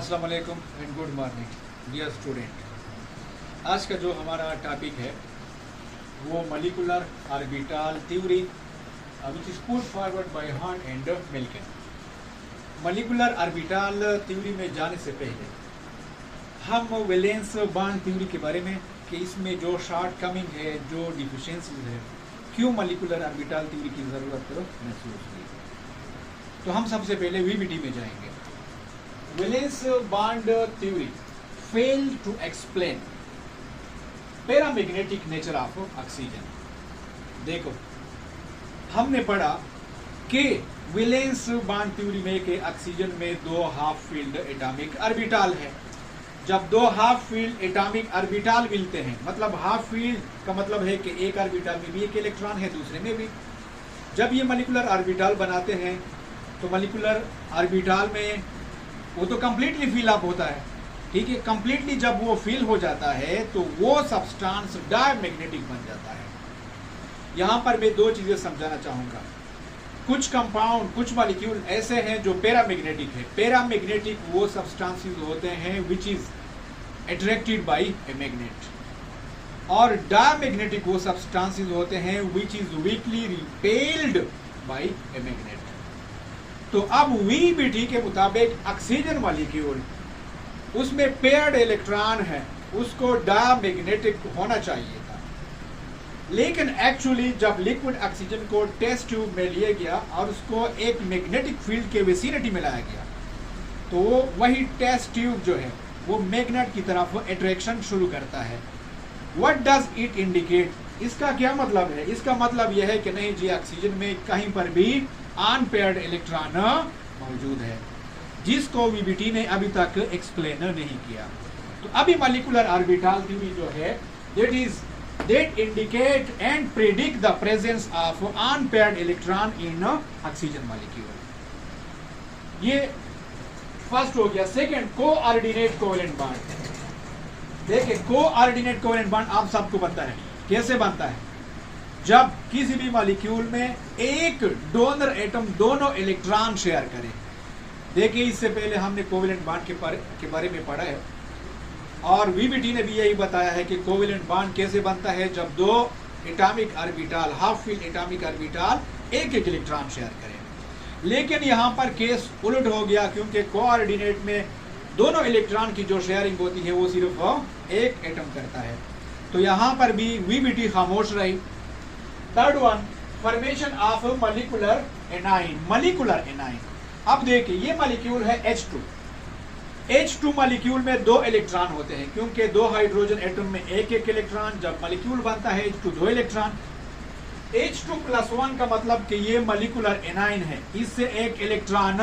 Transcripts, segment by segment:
अस्सलाम वालेकुम and good morning dear student. आज का जो हमारा टॉपिक है वो molecular orbital theory which is put forward by हॉर्न and Mulliken. Molecular orbital theory में जाने से पहले हम वैलेंस बॉन्ड थ्योरी के बारे में कि इसमें जो शॉर्ट कमिंग है, जो डिफिशिएंसीज है, क्यों मॉलिक्यूलर ऑर्बिटल थ्योरी की ज़रूरत महसूस हुई, तो हम सबसे पहले वीबीटी में जाएंगे। Valence bond theory failed to explain paramagnetic nature of oxygen। देखो, हमने पढ़ा कि वैलेंस बॉन्ड थ्योरी में कि ऑक्सीजन में दो हाफ फील्ड एटॉमिक ऑर्बिटल है। जब दो हाफ फील्ड एटॉमिक ऑर्बिटल मिलते हैं, मतलब हाफ फील्ड का मतलब है कि एक ऑर्बिटल में भी एक इलेक्ट्रॉन है, दूसरे में भी। जब ये मॉलिक्यूलर ऑर्बिटल बनाते हैं तो मॉलिक्यूलर ऑर्बिटल में वो तो कंप्लीटली फिल अप होता है, ठीक है। कंप्लीटली जब वो फिल हो जाता है तो वो सब्सटेंस डायमैग्नेटिक बन जाता है। यहां पर मैं दो चीजें समझाना चाहूंगा। कुछ कंपाउंड, कुछ मॉलिक्यूल ऐसे हैं जो पैरामैग्नेटिक है। पैरामैग्नेटिक वो सब्सटेंसेस होते हैं which is attracted by a magnet, और डायमैग्नेटिक वो सब्सटेंसेस होते हैं which is weekly repelled by a magnet. तो अब वीबीटी के मुताबिक ऑक्सीजन मॉलिक्यूल, उसमें पेयर्ड इलेक्ट्रॉन है, उसको डायमैग्नेटिक होना चाहिए था। लेकिन एक्चुअली जब लिक्विड ऑक्सीजन को टेस्ट ट्यूब में लिया गया और उसको एक मैग्नेटिक फील्ड के विसिनिटी में लाया गया, तो वही टेस्ट ट्यूब जो है वो मैग्नेट की तरफ अट्रैक्शन शुरू करता है। What does it indicate? इसका क्या मतलब है? इसका मतलब यह है कि नहीं जी, ऑक्सीजन में कहीं पर भी अनपेयर्ड इलेक्ट्रॉन मौजूद है, जिसको वीबीटी ने अभी तक एक्सप्लेन नहीं किया। तो अभी मॉलिक्यूलर ऑर्बिटल थ्योरी जो है that indicate and predict the presence of unpaired electron in oxygen molecule। ये फर्स्ट हो गया। Second, coordinate covalent bond. देखिए, कोऑर्डिनेट कोवेलेंट बॉन्ड आप सबको पता है कैसे बनता है। जब किसी भी मॉलिक्यूल में एक डोनर एटम दोनों इलेक्ट्रॉन शेयर करे। देखिए, इससे पहले हमने कोवेलेंट बॉन्ड के बारे में पढ़ा है, और वीबीटी ने भी यही बताया है कि कोवेलेंट बॉन्ड कैसे बनता है जब दो atomic orbital, half field atomic orbital एक एक इलेक्ट्रॉन शेयर करें। लेकिन यहाँ पर केस उलट हो गया, क्योंकि कोऑर्डिनेट में दोनों इलेक्ट्रॉन की जो शेयरिंग होती है वो सिर्फ एक एटम करता है। तो यहाँ पर भी वीबीटी खामोश रही। Third one, formation of molecular A9. Molecular A9, अब देखिए ये मॉलिक्यूल है H2। H2 मॉलिक्यूल में दो इलेक्ट्रॉन होते हैं, क्योंकि दो हाइड्रोजन एटम में एक एक इलेक्ट्रॉन। जब मॉलिक्यूल बनता है H2 दो इलेक्ट्रॉन। H2+1 का मतलब कि ये मॉलिक्यूलर एनाइन है, इससे एक इलेक्ट्रॉन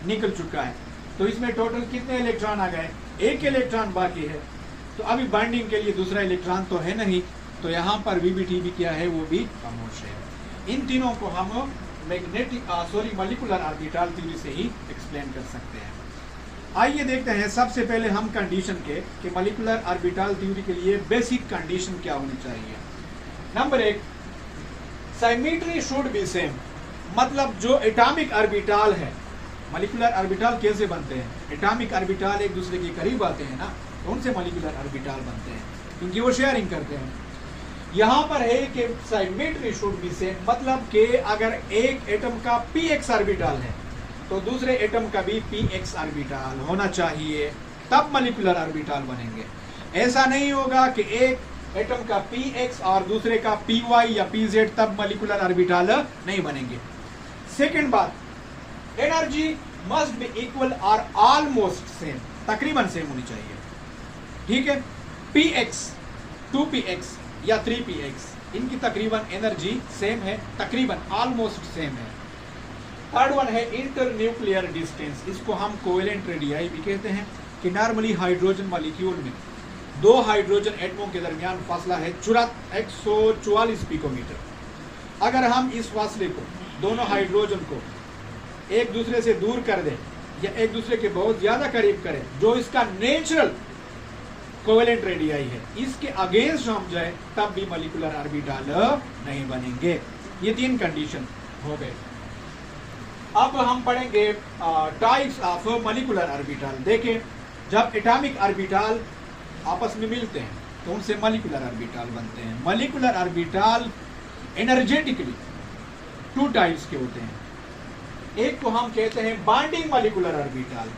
निकल चुका है। तो इसमें टोटल कितने इलेक्ट्रॉन आ गए? एक इलेक्ट्रॉन बाकी है। तो अभी बाइंडिंग के लिए दूसरा इलेक्ट्रॉन तो है नहीं, तो यहाँ पर वीबीटी भी क्या है, वो भी खामोश है। इन तीनों को हम मॉलिक्यूलर ऑर्बिटल थ्योरी से ही एक्सप्लेन कर सकते हैं। आइए देखते हैं सबसे पहले हम कंडीशन के कि मॉलिक्यूलर ऑर्बिटल थ्योरी के लिए बेसिक कंडीशन क्या होनी चाहिए। Number 1, symmetry should be same. मतलब जो एटॉमिक ऑर्बिटल है, मॉलिक्यूलर ऑर्बिटल कैसे बनते हैं? एटॉमिक ऑर्बिटल एक दूसरे के करीब आते हैं ना, तो उनसे मॉलिक्यूलर ऑर्बिटल बनते हैं, क्योंकि वो शेयरिंग करते हैं। यहाँ पर है कि सिमेट्री शुड बी सेम, मतलब कि अगर एक एटम का px ऑर्बिटल है तो दूसरे एटम का भी px ऑर्बिटल होना चाहिए, तब मॉलिक्यूलर ऑर्बिटल बनेंगे। ऐसा नहीं होगा कि एक एटम का px और दूसरे का py या pz, तब मॉलिक्यूलर ऑर्बिटल नहीं बनेंगे। सेकेंड बात, एनर्जी मस्ट बी इक्वल और ऑलमोस्ट सेम, तकरीबन सेम होनी चाहिए, ठीक है। px 2px या 3px, इनकी तकरीबन एनर्जी सेम है, तकरीबन ऑलमोस्ट सेम है। थर्ड वन है इंटरन्यूक्लियर डिस्टेंस। इसको हम कोवेलेंट रेडियाई भी कहते हैं, कि नॉर्मली हाइड्रोजन मॉलिक्यूल में दो हाइड्रोजन एटमों के दरमियान फासला है 144 पिकोमीटर। अगर हम इस फासले को, दोनों हाइड्रोजन को एक दूसरे से दूर कर दें या एक दूसरे के बहुत ज्यादा करीब करें, जो इसका नेचुरल कोवेलेंट रेडियाई है, इसके अगेंस्ट हम जाए, तब भी मॉलिक्यूलर ऑर्बिटल नहीं बनेंगे। ये तीन कंडीशन हो गए। अब हम पढ़ेंगे टाइप्स ऑफ मॉलिक्यूलर ऑर्बिटल। देखिए, जब एटॉमिक ऑर्बिटल आपस में मिलते हैं तो उनसे मॉलिक्यूलर ऑर्बिटल बनते हैं। मॉलिक्यूलर ऑर्बिटल एनर्जेटिकली 2 टाइप्स के होते हैं। एक को हम कहते हैं बॉन्डिंग मॉलिक्यूलर ऑर्बिटल,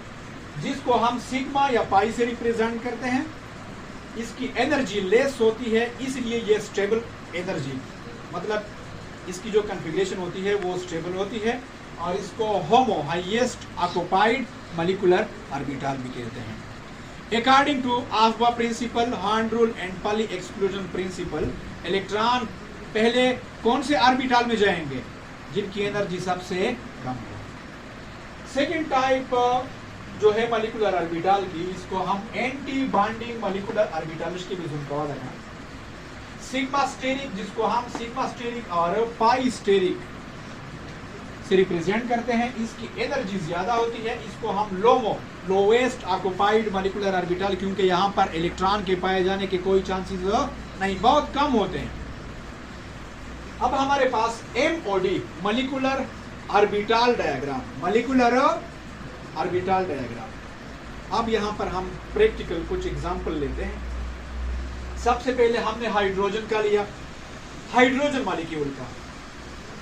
जिसको हम सिग्मा या पाई से रिप्रेजेंट करते हैं। इसकी एनर्जी लेस होती है, इसलिए ये स्टेबल एनर्जी, मतलब इसकी जो कॉन्फ़िगरेशन होती है वो स्टेबल होती है, और इसको HOMO highest occupied molecular orbital भी कहते हैं। अकॉर्डिंग टू आफ्बा प्रिंसिपल, हॉर्न rule and Pauli exclusion principle, electron पहले कौन से ऑर्बिटल में जाएंगे? जिनकी एनर्जी सबसे कम हो। सेकेंड टाइप जो है मॉलिक्यूलर ऑर्बिटल की, इसको हम एंटी बॉन्डिंग मॉलिक्यूलर ऑर्बिटल, इसके भी सुनता है सिग्मा स्टेरिक, जिसको हम सिग्मा स्टेरिक और पाई स्टेरिक से रिप्रेजेंट करते हैं। इसकी एनर्जी ज्यादा होती है, इसको हम लोमो लोवेस्ट ऑक्युपाइड मॉलिक्यूलर ऑर्बिटल, क्योंकि यहाँ पर इलेक्ट्रॉन के पाए जाने के कोई चांसेस नहीं, बहुत कम होते हैं। अब हमारे पास MOD molecular orbital diagram, molecular orbital diagram. अब यहाँ पर हम प्रैक्टिकल कुछ एग्जांपल लेते हैं। सबसे पहले हमने हाइड्रोजन का लिया, हाइड्रोजन मॉलिक्यूल का।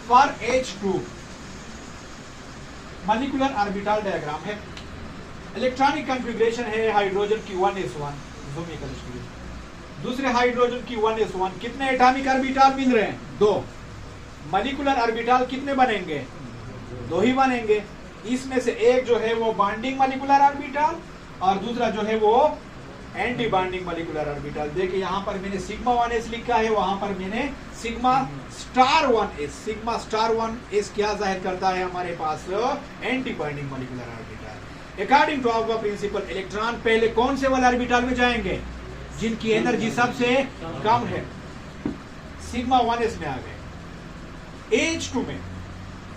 For H2 molecular orbital diagram है। इलेक्ट्रॉनिक कॉन्फ़िगरेशन है हाइड्रोजन की 1s1, दूसरे हाइड्रोजन की 1s1। कितने एटॉमिक ऑर्बिटल मिल रहे हैं? 2। मॉलिक्यूलर ऑर्बिटल कितने बनेंगे? 2 ही बनेंगे। इसमें से एक जो है वो बॉन्डिंग मॉलिक्यूलर ऑर्बिटल, और दूसरा जो है वो एंटी बॉन्डिंग मॉलिक्यूलर ऑर्बिटल। देखिए, यहाँ पर मैंने सिग्मा 1s लिखा है, वहां पर मैंने sigma star 1s। Sigma star 1s क्या जाहिर करता है? हमारे पास anti bonding molecular orbital. According to Aufbau principle, electron पहले कौन से वाले ऑर्बिटल में जाएंगे? जिनकी एनर्जी सबसे कम है, सिग्मा 1s में आ गए। H2 में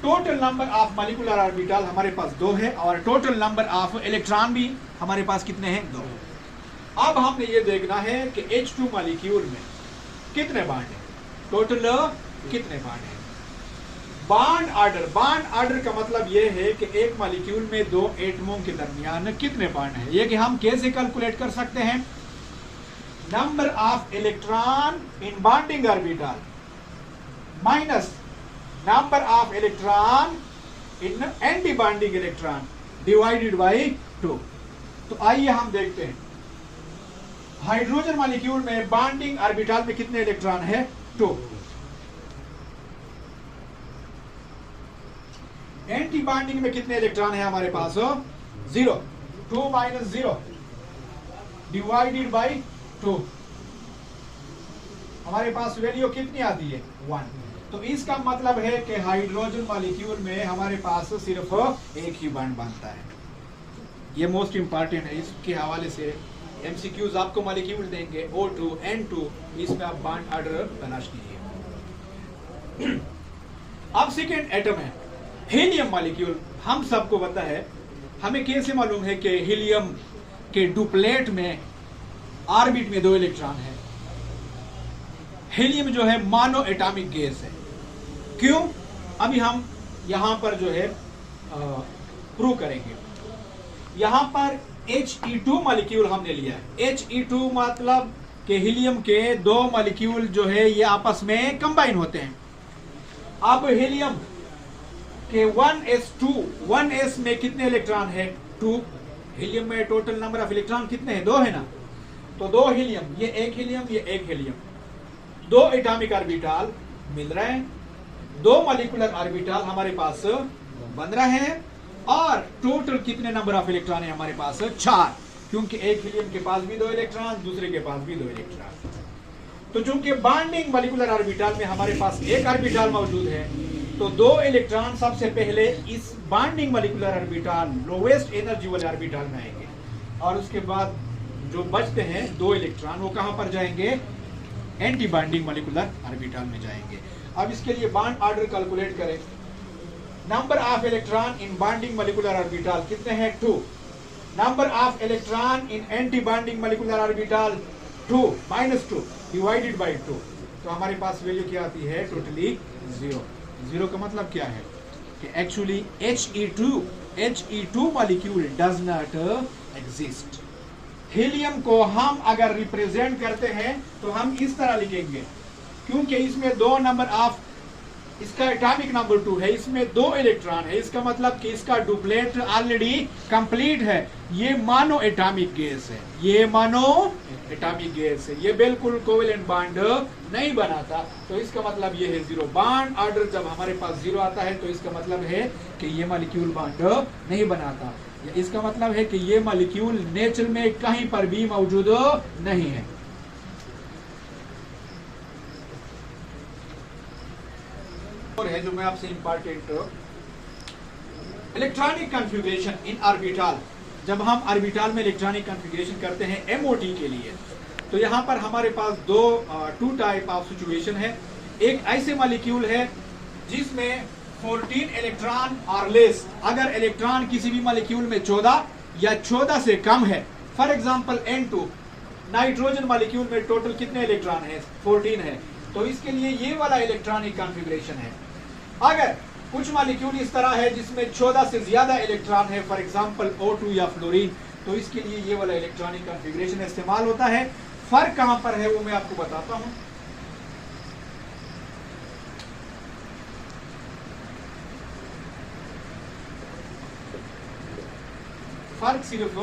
total number of molecular orbital हमारे पास 2 है, और टोटल नंबर ऑफ इलेक्ट्रॉन भी हमारे पास कितने हैं? 2। अब हमने ये देखना है कि H2 मॉलिक्यूल में कितने बॉन्ड हैं, टोटल कितने बॉन्ड हैं। बॉन्ड ऑर्डर, बॉन्ड ऑर्डर का मतलब ये है कि एक मॉलिक्यूल में 2 एटमों के दरमियान कितने बॉन्ड हैं। ये कि हम कैसे कैलकुलेट कर सकते हैं? Number of electron in bonding orbital minus number of electron in anti bonding electron divided by 2। तो आइए हम देखते हैं, हाइड्रोजन मॉलिक्यूल में बॉन्डिंग ऑर्बिटल में कितने इलेक्ट्रॉन है? 2। एंटी बॉन्डिंग में कितने इलेक्ट्रॉन है हमारे पास? 0। 2 माइनस 0 डिवाइडेड बाई 2, हमारे पास वैल्यू कितनी आती है? 1। तो इसका मतलब है कि हाइड्रोजन मॉलिक्यूल में हमारे पास सिर्फ एक ही बॉन्ड बनता है। ये मोस्ट इंपॉर्टेंट है, इसके हवाले से MCQs आपको मॉलिक्यूल देंगे O2, N2, इसमें आप बॉन्ड ऑर्डर तलाश कीजिए। अब सेकेंड एटम है हीलियम मॉलिक्यूल। हम सबको पता है, हमें कैसे मालूम है कि हीलियम के डुप्लेट में ऑर्बिट में 2 इलेक्ट्रॉन है। हीलियम जो है मोनो एटॉमिक गैस है। क्यों? अभी हम यहां पर जो है प्रूव करेंगे। यहां पर He2 मॉलिक्यूल हमने लिया है। He2 मतलब कि हीलियम के 2 मॉलिक्यूल जो है ये आपस में कंबाइन होते हैं। अब हीलियम के 1s2, 1s में कितने इलेक्ट्रॉन है? 2। हीलियम में टोटल नंबर ऑफ इलेक्ट्रॉन कितने हैं? 2 है ना। तो 2 हीलियम, ये एक हीलियम, ये एक हीलियम, 2 एटॉमिक ऑर्बिटल मिल रहे हैं, 2 मॉलिक्यूलर ऑर्बिटल हमारे पास बन रहे हैं, और टोटल कितने नंबर ऑफ इलेक्ट्रॉन है हमारे पास? 4, क्योंकि एक हीलियम के पास भी 2 इलेक्ट्रॉन, दूसरे के पास भी 2 इलेक्ट्रॉन। तो चूंकि बॉन्डिंग मॉलिक्यूलर ऑर्बिटल में हमारे पास एक ऑर्बिटल मौजूद है, तो 2 इलेक्ट्रॉन सबसे पहले इस bonding molecular orbital lowest energy वाले ऑर्बिटल में आएंगे, और उसके बाद जो बचते हैं 2 इलेक्ट्रॉन वो कहां पर जाएंगे? एंटी बॉन्डिंग मॉलिक्यूलर ऑर्बिटल में जाएंगे। अब इसके लिए बॉन्ड ऑर्डर कैलकुलेट करें। Number of electron in bonding molecular orbital कितने हैं? 2। Number of electron in anti bonding molecular orbital 2 minus 2 divided by 2। तो हमारे पास वैल्यू क्या आती है? टोटली 0। 0 का मतलब क्या है? कि actually He2 molecule does not exist. Helium को हम अगर रिप्रेजेंट करते हैं तो हम इस तरह लिखेंगे, क्योंकि इसमें 2 नंबर ऑफ, इसका एटॉमिक नंबर 2 है, इसमें 2 इलेक्ट्रॉन है, इसका मतलब कि इसका डुप्लेट ऑलरेडी कंप्लीट है। ये मानो एटॉमिक गैस है, ये मानो एटॉमिक गैस है, ये बिल्कुल कोवेलेंट बॉन्ड नहीं बनाता। तो इसका मतलब ये है 0 बॉन्ड ऑर्डर। जब हमारे पास 0 आता है तो इसका मतलब है कि ये मॉलिक्यूल बॉन्ड नहीं बनाता, इसका मतलब है कि ये मॉलिक्यूल नेचर में कहीं पर भी मौजूद नहीं है। और है जो मैं आपसे इंपॉर्टेंट, इलेक्ट्रॉनिक कॉन्फ़िगरेशन इन ऑर्बिटल। जब हम ऑर्बिटल में इलेक्ट्रॉनिक कॉन्फ़िगरेशन करते हैं MOT के लिए, तो यहाँ पर हमारे पास टू टाइप ऑफ सिचुएशन है। एक ऐसे मॉलिक्यूल है जिसमें 14 इलेक्ट्रॉन और लेस, अगर इलेक्ट्रॉन किसी भी मॉलिक्यूल में 14 या 14 से कम है, for example N2 nitrogen molecule में टोटल कितने इलेक्ट्रॉन है? 14 है। तो इसके लिए ये वाला इलेक्ट्रॉनिक कॉन्फ़िगरेशन है। अगर कुछ मॉलिक्यूल इस तरह है जिसमें 14 से ज्यादा इलेक्ट्रॉन है, फॉर एग्जांपल O2 या फ्लोरीन, तो इसके लिए ये वाला इलेक्ट्रॉनिक कॉन्फ़िगरेशन इस्तेमाल होता है। फर्क कहां पर है वो मैं आपको बताता हूं। फर्क सिर्फ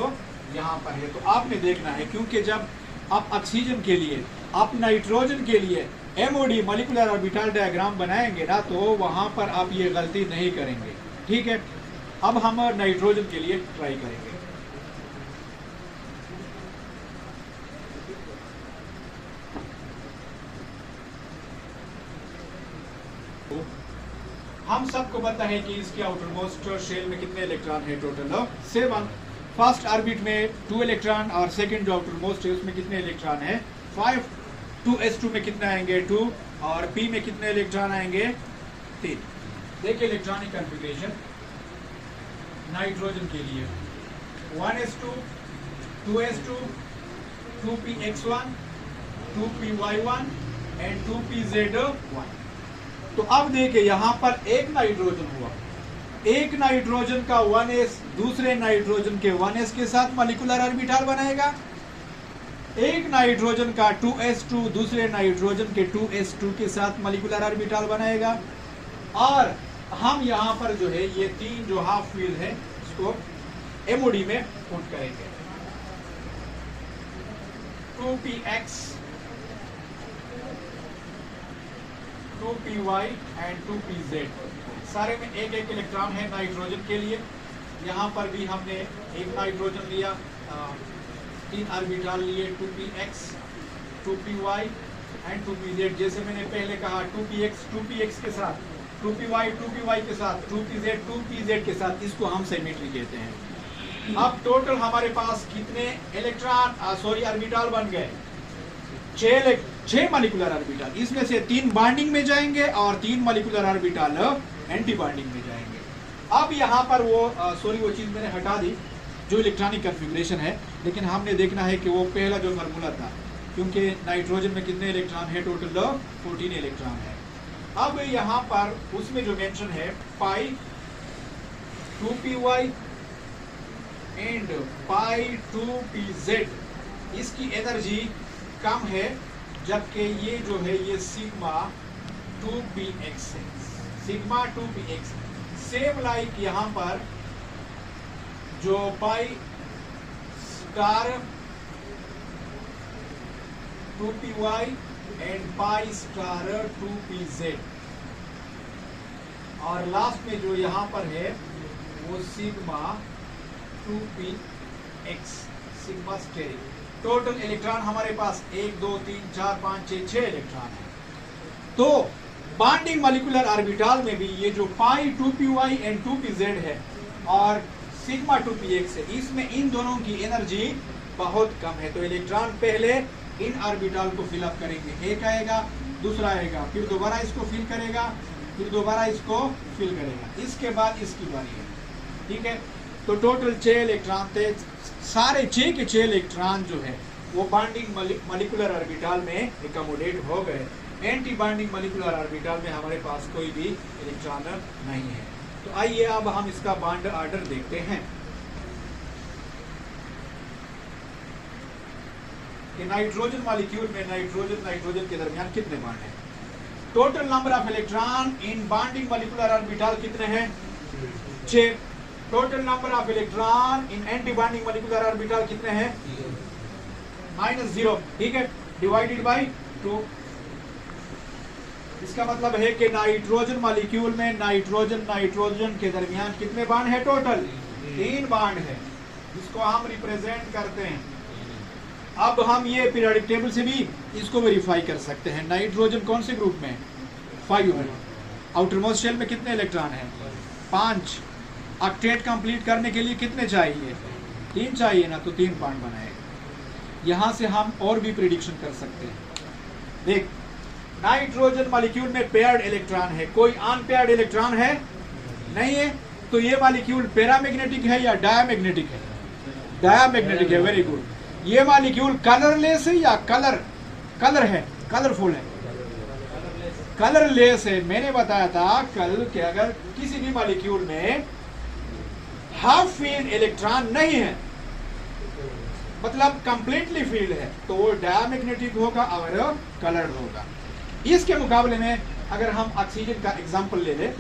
यहां पर है। तो आपने देखना है, क्योंकि जब आप ऑक्सीजन के लिए, आप नाइट्रोजन के लिए MOD मॉलिक्यूलर ऑर्बिटल डायग्राम बनाएंगे ना, तो वहां पर आप ये गलती नहीं करेंगे। ठीक है, अब हम नाइट्रोजन के लिए ट्राई करेंगे। हम सबको पता है कि इसके आउटर मोस्ट शेल में कितने इलेक्ट्रॉन है? टोटल 7। फर्स्ट ऑर्बिट में 2 इलेक्ट्रॉन और सेकंड जो आउटर मोस्ट है उसमें कितने इलेक्ट्रॉन है? 5। 2s2 में कितने आएंगे? 2। और p में कितने इलेक्ट्रॉन आएंगे? 3। देखिए इलेक्ट्रॉनिक कॉन्फ़िगरेशन नाइट्रोजन के लिए 1s2, 2s2, 2px1, 2py1 and 2pz1। तो अब देखिए यहां पर एक नाइट्रोजन हुआ, एक नाइट्रोजन का 1s दूसरे नाइट्रोजन के 1s के साथ मॉलिक्यूलर ऑर्बिटल बनाएगा। एक नाइट्रोजन का 2s2 दूसरे नाइट्रोजन के 2s2 के साथ मॉलिक्यूलर ऑर्बिटल बनाएगा। और हम यहां पर जो है ये 3 जो हाफ व्हील है इसको MOD में पुट करेंगे। 2px, 2py एंड 2pz, सारे में एक एक इलेक्ट्रॉन है नाइट्रोजन के लिए। यहाँ पर भी हमने एक नाइट्रोजन लिया, 3 ऑर्बिटल लिए, 2px, 2py एंड 2pz। जैसे मैंने पहले कहा 2px के साथ, 2py के साथ, 2pz के साथ, इसको हम सिमेट्री कहते हैं। अब टोटल हमारे पास कितने इलेक्ट्रॉन ऑर्बिटल बन गए? 6 मॉलिक्यूलर ऑर्बिटल। इसमें से 3 बॉन्डिंग में जाएंगे और 3 मॉलिक्यूलर ऑर्बिटल एंटी बॉन्डिंग में जाएंगे। अब यहाँ पर वो चीज मैंने हटा दी जो इलेक्ट्रॉनिक कॉन्फ़िगरेशन है, लेकिन हमने देखना है कि वो पहला जो फार्मूला था, क्योंकि नाइट्रोजन में कितने इलेक्ट्रॉन है? टोटल 14 इलेक्ट्रॉन है। अब यहाँ पर उसमें जो मेंशन है पाई 2py एंड पाई 2pz, इसकी एनर्जी कम है, जबकि ये जो है ये सिग्मा 2px है, सिग्मा 2px। सेम लाइक यहाँ पर जो pi star 2py and pi star 2pz, और लास्ट में जो यहाँ पर है वो sigma 2px, sigma steric. Total electron हमारे पास 1 2 3 4 5 6 इलेक्ट्रॉन है। तो बॉन्डिंग मॉलिक्यूलर ऑर्बिटल में भी ये जो पाई 2py एंड 2pz है और सिग्मा 2px है, इसमें इन दोनों की एनर्जी बहुत कम है। तो इलेक्ट्रॉन पहले इन ऑर्बिटल को फिलअप करेंगे, एक आएगा, दूसरा आएगा, फिर दोबारा इसको फिल करेगा, फिर दोबारा इसको फिल करेगा, इसके बाद इसकी बारी है। ठीक है, तो टोटल 6 इलेक्ट्रॉन थे। सारे 6 के 6 इलेक्ट्रॉन जो है वो बॉन्डिंग मॉलिक्यूलर ऑर्बिटल में एकमोडेट हो गए। एंटी बॉन्डिंग मॉलिक्यूलर ऑर्बिटल में हमारे पास कोई भी इलेक्ट्रॉन नहीं है। तो आइए अब हम इसका बॉन्ड ऑर्डर देखते हैं कि नाइट्रोजन मॉलिक्यूल में नाइट्रोजन के दरमियान कितने बॉन्ड हैं। Total number of electron in bonding molecular orbital कितने हैं? 6। Total number of electron in anti bonding molecular orbital कितने हैं? -0। ठीक है, डिवाइडेड बाय 2। इसका मतलब है कि नाइट्रोजन मॉलिक्यूल में नाइट्रोजन के दरमियान कितने बॉन्ड है? टोटल 3 बॉन्ड है, जिसको हम रिप्रेजेंट करते हैं। अब हम ये पीरियोडिक टेबल से भी इसको वेरीफाई कर सकते हैं। नाइट्रोजन कौन से ग्रुप में? 5 में। आउटर मोस्ट शेल में कितने इलेक्ट्रॉन हैं? 5। ऑक्टेट कंप्लीट करने के लिए कितने चाहिए? 3 चाहिए ना, तो 3 बॉन्ड बनाए। यहां से हम और भी प्रिडिक्शन कर सकते हैं। देख, नाइट्रोजन मॉलिक्यूल में पेयर्ड इलेक्ट्रॉन है, कोई अनपेयर्ड इलेक्ट्रॉन है? नहीं है। तो ये मॉलिक्यूल पैरामैग्नेटिक है या डायामैग्नेटिक है? डायामैग्नेटिक है। Very good. ये मॉलिक्यूल कलरलेस है या कलर है, कलरफुल है? कलरलेस है। मैंने बताया था कल कि अगर किसी भी मॉलिक्यूल में हाफ फील्ड इलेक्ट्रॉन नहीं है, मतलब कंप्लीटली फील्ड है, तो वो डायमैग्नेटिक होगा और कलर्ड होगा। इसके मुकाबले में अगर हम ऑक्सीजन का एग्जांपल ले लें